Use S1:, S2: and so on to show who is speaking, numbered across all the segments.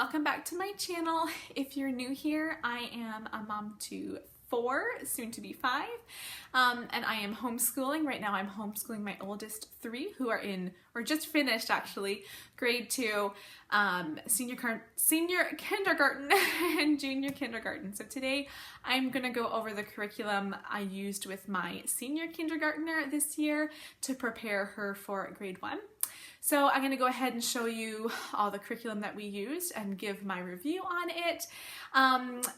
S1: welcome back to my channel. If you're new here, I am a mom to 4, soon to be 5, and I am homeschooling. Right now I'm homeschooling my oldest 3 who are in, or just finished actually, grade 2, senior kindergarten and junior kindergarten. So today I'm going to go over the curriculum I used with my senior kindergartner this year to prepare her for grade 1. So I'm going to go ahead and show you all the curriculum that we used and give my review on it.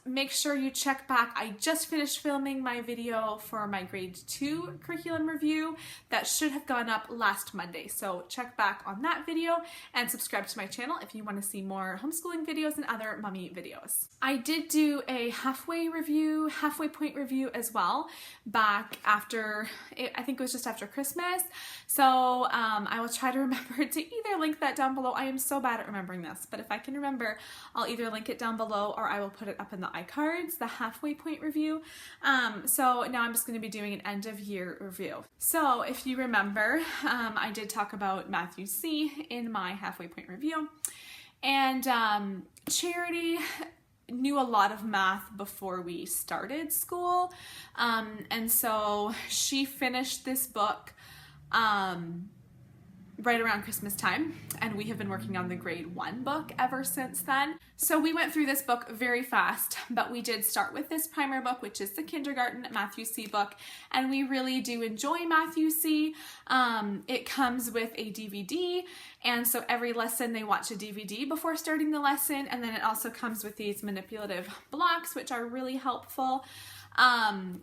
S1: Make sure you check back. I just finished filming my video for my grade 2 curriculum review that should have gone up last Monday. So check back on that video and subscribe to my channel if you want to see more homeschooling videos and other mommy videos. I did do a halfway point review as well back after, I think it was just after Christmas. So I will try to remember to either link that down below. I am so bad at remembering this, but if I can remember, I'll either link it down below or I will put it up in the iCards, the halfway point review. So now I'm just going to be doing an end of year review. So if you remember, I did talk about Matthew C in my halfway point review, and Charity knew a lot of math before we started school, and so she finished this book right around Christmas time, and we have been working on the grade 1 book ever since then. So we went through this book very fast, but we did start with this primer book, which is the kindergarten Matthew C book, and we really do enjoy Matthew C. It comes with a DVD, and so every lesson they watch a DVD before starting the lesson, and then it also comes with these manipulative blocks, which are really helpful.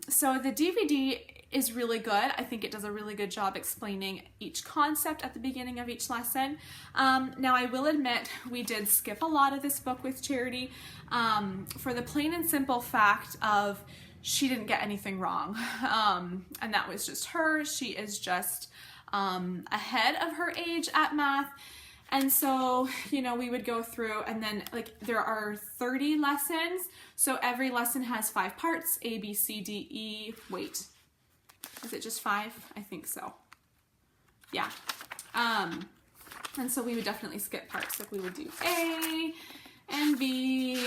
S1: So the DVD is really good. I think it does a really good job explaining each concept at the beginning of each lesson. Now I will admit we did skip a lot of this book with Charity for the plain and simple fact of she didn't get anything wrong. And that was just her. She is just ahead of her age at math. And so, you know, we would go through, and then like there are 30 lessons. So every lesson has 5 parts, A, B, C, D, E, wait, is it just 5? I think so. Yeah. And so we would definitely skip parts. Like we would do A and B.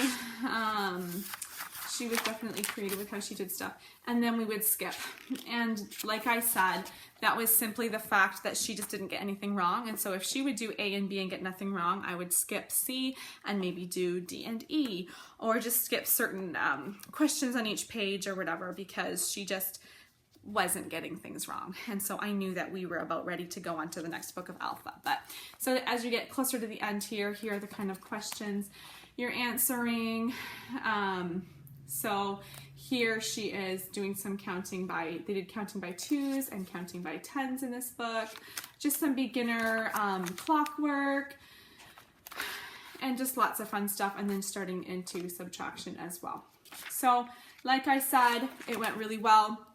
S1: She was definitely creative with how she did stuff. And then we would skip. And like I said, that was simply the fact that she just didn't get anything wrong. And so if she would do A and B and get nothing wrong, I would skip C and maybe do D and E, or just skip certain questions on each page or whatever, because she just wasn't getting things wrong. And so I knew that we were about ready to go on to the next book of alpha. But so as you get closer to the end here are the kind of questions you're answering. So here she is doing some counting by, they did counting by 2s and counting by 10s in this book. Just some beginner clockwork and just lots of fun stuff, and then starting into subtraction as well. So like I said, it went really well.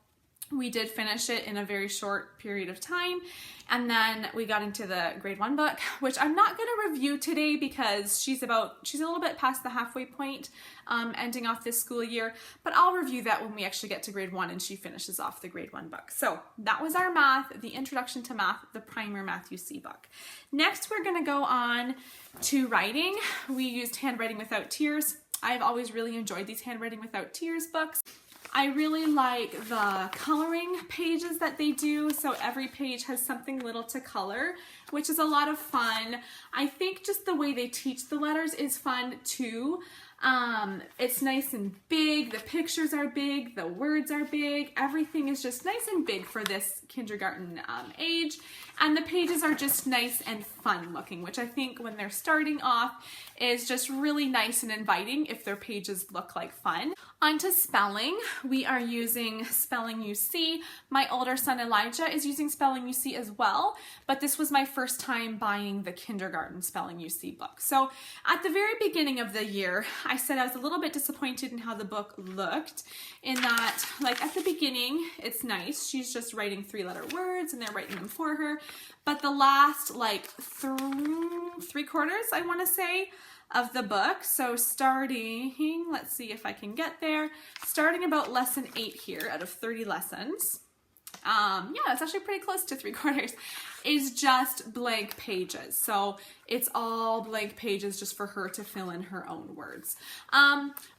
S1: We did finish it in a very short period of time, and then we got into the grade 1 book, which I'm not going to review today because she's a little bit past the halfway point, ending off this school year, but I'll review that when we actually get to grade 1 and she finishes off the grade 1 book. So that was our math, the introduction to math, the primer Matthew C book. Next, we're going to go on to writing. We used Handwriting Without Tears. I've always really enjoyed these Handwriting Without Tears books. I really like the coloring pages that they do. So every page has something little to color, which is a lot of fun. I think just the way they teach the letters is fun too. It's nice and big. The pictures are big. The words are big. Everything is just nice and big for this kindergarten age. And the pages are just nice and fun looking, which I think when they're starting off is just really nice and inviting if their pages look like fun. On to spelling. We are using Spelling UC. My older son Elijah is using Spelling UC as well, but this was my first time buying the kindergarten Spelling UC book. So at the very beginning of the year, I said I was a little bit disappointed in how the book looked, in that like at the beginning, it's nice. She's just writing 3-letter words and they're writing them for her. But the last like 3/4, I want to say, of the book, so starting, let's see if I can get there, starting about lesson 8 here out of 30 lessons, yeah, it's actually pretty close to 3/4, is just blank pages. So it's all blank pages just for her to fill in her own words.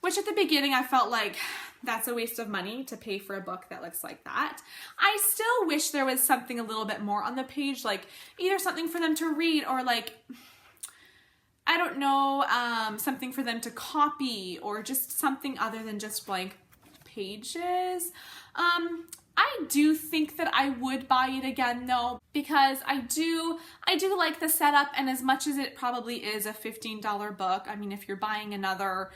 S1: Which at the beginning I felt like that's a waste of money to pay for a book that looks like that. I still wish there was something a little bit more on the page, like either something for them to read or like, I don't know, something for them to copy or just something other than just blank pages. I do think that I would buy it again though, because I do like the setup, and as much as it probably is a $15 book, I mean, if you're buying another,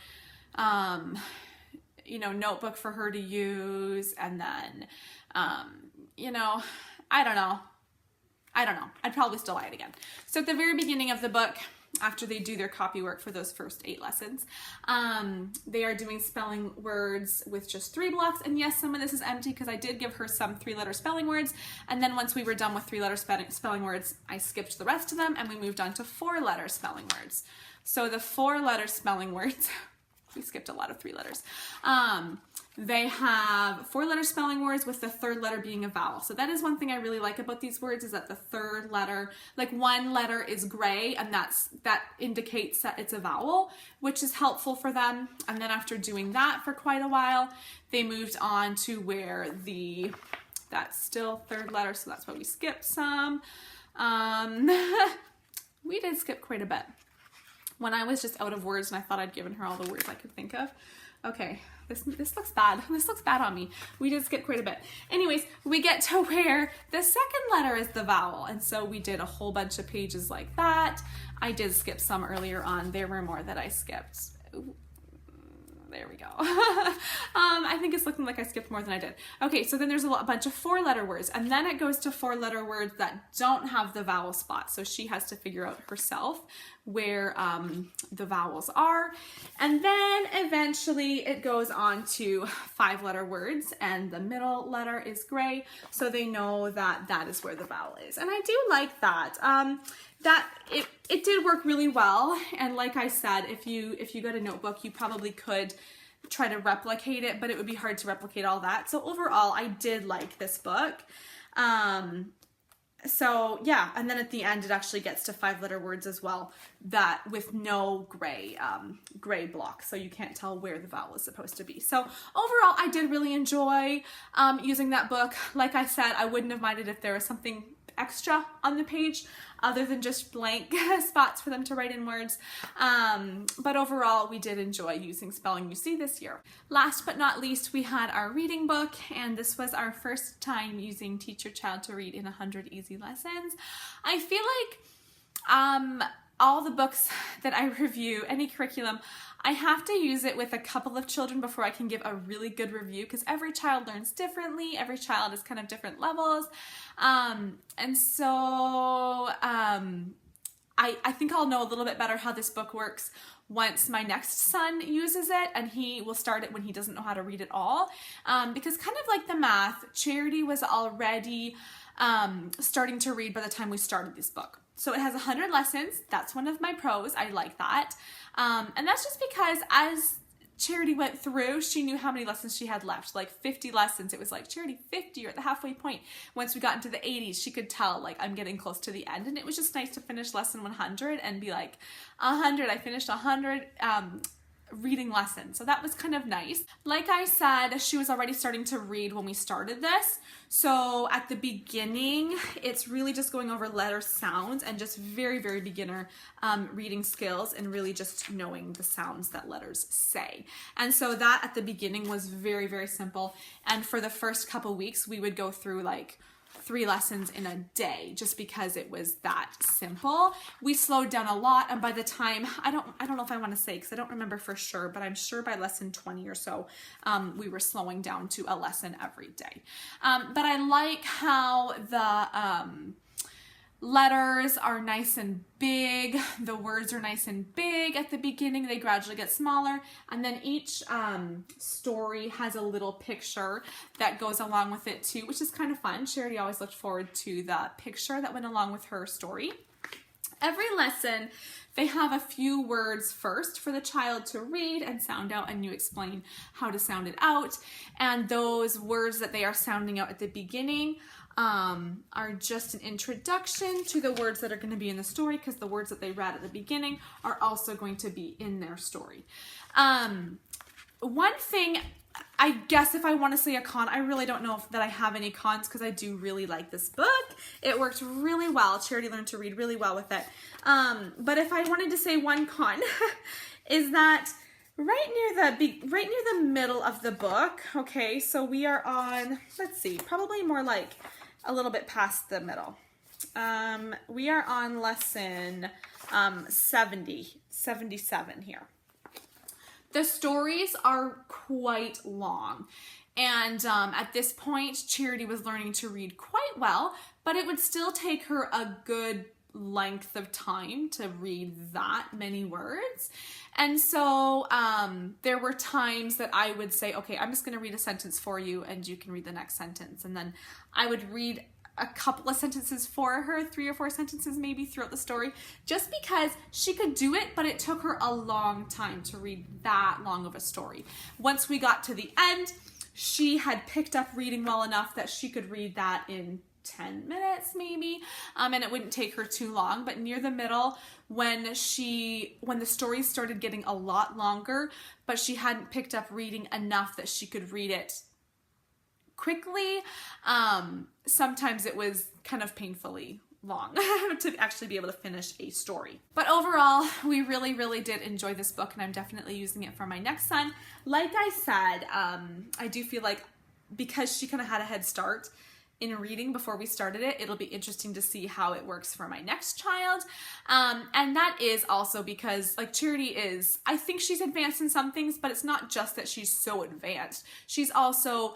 S1: you know, notebook for her to use, and then, you know, I don't know. I'd probably still buy it again. So at the very beginning of the book, after they do their copy work for those first 8 lessons, they are doing spelling words with just 3 blocks. And yes, some of this is empty because I did give her some 3-letter spelling words. And then once we were done with 3-letter spelling words, I skipped the rest of them and we moved on to 4-letter spelling words. So the 4-letter spelling words, we skipped a lot of 3 letters. They have 4-letter spelling words with the 3rd letter being a vowel. So that is one thing I really like about these words, is that the 3rd letter, like one letter is gray, and that indicates that it's a vowel, which is helpful for them. And then after doing that for quite a while, they moved on to where that's still 3rd letter, so that's why we skipped some. We did skip quite a bit. When I was just out of words and I thought I'd given her all the words I could think of. Okay, this looks bad. This looks bad on me. We did skip quite a bit. Anyways, we get to where the 2nd letter is the vowel. And so we did a whole bunch of pages like that. I did skip some earlier on. There were more that I skipped. Ooh. There we go. I think it's looking like I skipped more than I did. Okay, so then there's a bunch of 4-letter words, and then it goes to 4-letter words that don't have the vowel spot. So she has to figure out herself where the vowels are. And then eventually it goes on to 5-letter words, and the middle letter is gray, so they know that that is where the vowel is. And I do like that. It did work really well, and like I said, if you got a notebook, you probably could try to replicate it, but it would be hard to replicate all that. So overall, I did like this book. So yeah, and then at the end, it actually gets to 5-letter words as well, that with no gray block, so you can't tell where the vowel is supposed to be. So overall, I did really enjoy using that book. Like I said, I wouldn't have minded if there was something extra on the page other than just blank spots for them to write in words. But overall, we did enjoy using Spelling You See this year. Last but not least, we had our reading book, and this was our first time using Teach Your Child to Read in 100 Easy Lessons. I feel like all the books that I review, any curriculum, I have to use it with a couple of children before I can give a really good review, because every child learns differently. Every child is kind of different levels. And so I think I'll know a little bit better how this book works once my next son uses it, and he will start it when he doesn't know how to read at all. Because kind of like the math, Charity was already starting to read by the time we started this book. So it has 100 lessons. That's one of my pros. I like that. And that's just because as Charity went through, she knew how many lessons she had left, like 50 lessons. It was like, Charity, 50, you're at the halfway point. Once we got into the 80s, she could tell, like, I'm getting close to the end. And it was just nice to finish lesson 100 and be like, 100, I finished 100 reading lessons. So that was kind of nice. Like I said, she was already starting to read when we started this. So at the beginning, it's really just going over letter sounds and just very, very beginner reading skills, and really just knowing the sounds that letters say. And so that at the beginning was very, very simple. And for the first couple weeks, we would go through like 3 lessons in a day, just because it was that simple. We slowed down a lot, and by the time, I don't know if I want to say, because I don't remember for sure, but I'm sure by lesson 20 or so, we were slowing down to a lesson every day. But I like how the letters are nice and big, the words are nice and big at the beginning, they gradually get smaller, and then each story has a little picture that goes along with it too, which is kind of fun. Charity always looked forward to the picture that went along with her story. Every lesson they have a few words first for the child to read and sound out, and you explain how to sound it out. And those words that they are sounding out at the beginning are just an introduction to the words that are going to be in the story, because the words that they read at the beginning are also going to be in their story. One thing, I guess if I want to say a con, I really don't know that I have any cons, because I do really like this book. It worked really well. Charity learned to read really well with it. But if I wanted to say one con, is that right near the middle of the book, okay, so we are on, let's see, probably more like a little bit past the middle. We are on lesson 77 here. The stories are quite long, and at this point, Charity was learning to read quite well, but it would still take her a good length of time to read that many words. And so there were times that I would say, okay, I'm just going to read a sentence for you and you can read the next sentence. And then I would read a couple of sentences for her, 3 or 4 sentences maybe throughout the story, just because she could do it, but it took her a long time to read that long of a story. Once we got to the end, she had picked up reading well enough that she could read that in 10 minutes maybe, and it wouldn't take her too long. But near the middle, when the stories started getting a lot longer, but she hadn't picked up reading enough that she could read it quickly, sometimes it was kind of painfully long to actually be able to finish a story. But overall, we really, really did enjoy this book, and I'm definitely using it for my next son. Like I said, I do feel like because she kind of had a head start in reading before we started it, it'll be interesting to see how it works for my next child. And that is also because, like, Charity is, I think she's advanced in some things, but it's not just that she's so advanced. She's also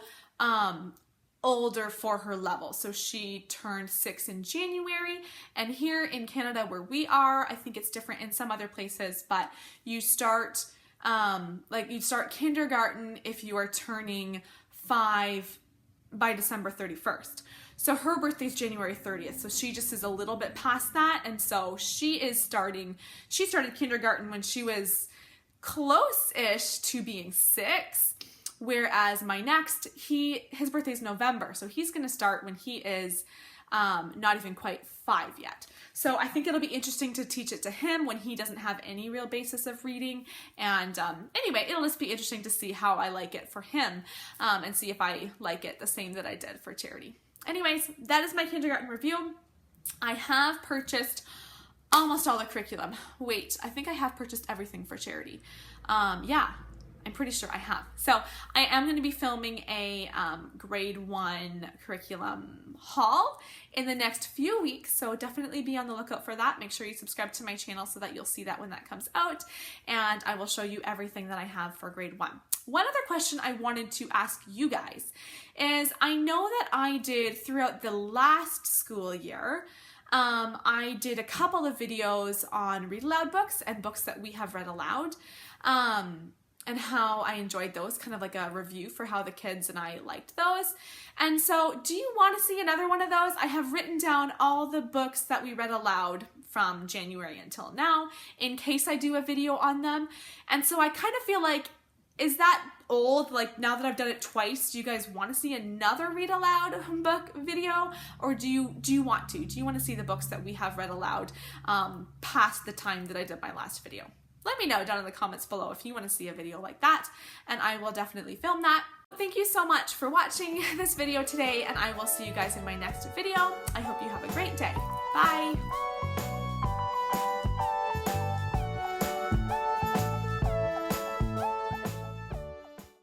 S1: older for her level. So she turned 6 in January, and here in Canada where we are, I think it's different in some other places, but you start you'd start kindergarten if you are turning 5 by December 31st. So her birthday's January 30th. So she just is a little bit past that. And so she started kindergarten when she was close-ish to being 6. Whereas my next, his birthday's November. So he's going to start when he is not even quite 5 yet. So I think it'll be interesting to teach it to him when he doesn't have any real basis of reading. And anyway, it'll just be interesting to see how I like it for him, and see if I like it the same that I did for Charity. Anyways, that is my kindergarten review. I have purchased almost all the curriculum. Wait, I think I have purchased everything for Charity. Yeah. I'm pretty sure I have. So I am going to be filming a grade 1 curriculum haul in the next few weeks. So definitely be on the lookout for that. Make sure you subscribe to my channel so that you'll see that when that comes out. And I will show you everything that I have for grade 1. One other question I wanted to ask you guys is, I know that I did throughout the last school year, I did a couple of videos on read aloud books and books that we have read aloud. And how I enjoyed those, kind of like a review for how the kids and I liked those. And so do you want to see another one of those? I have written down all the books that we read aloud from January until now, in case I do a video on them. And so I kind of feel like, is that old? Like, now that I've done it twice, do you guys want to see another read aloud book video? Or do you want to? Do you want to see the books that we have read aloud past the time that I did my last video? Let me know down in the comments below if you want to see a video like that, and I will definitely film that. Thank you so much for watching this video today, and I will see you guys in my next video. I hope you have a great day. Bye!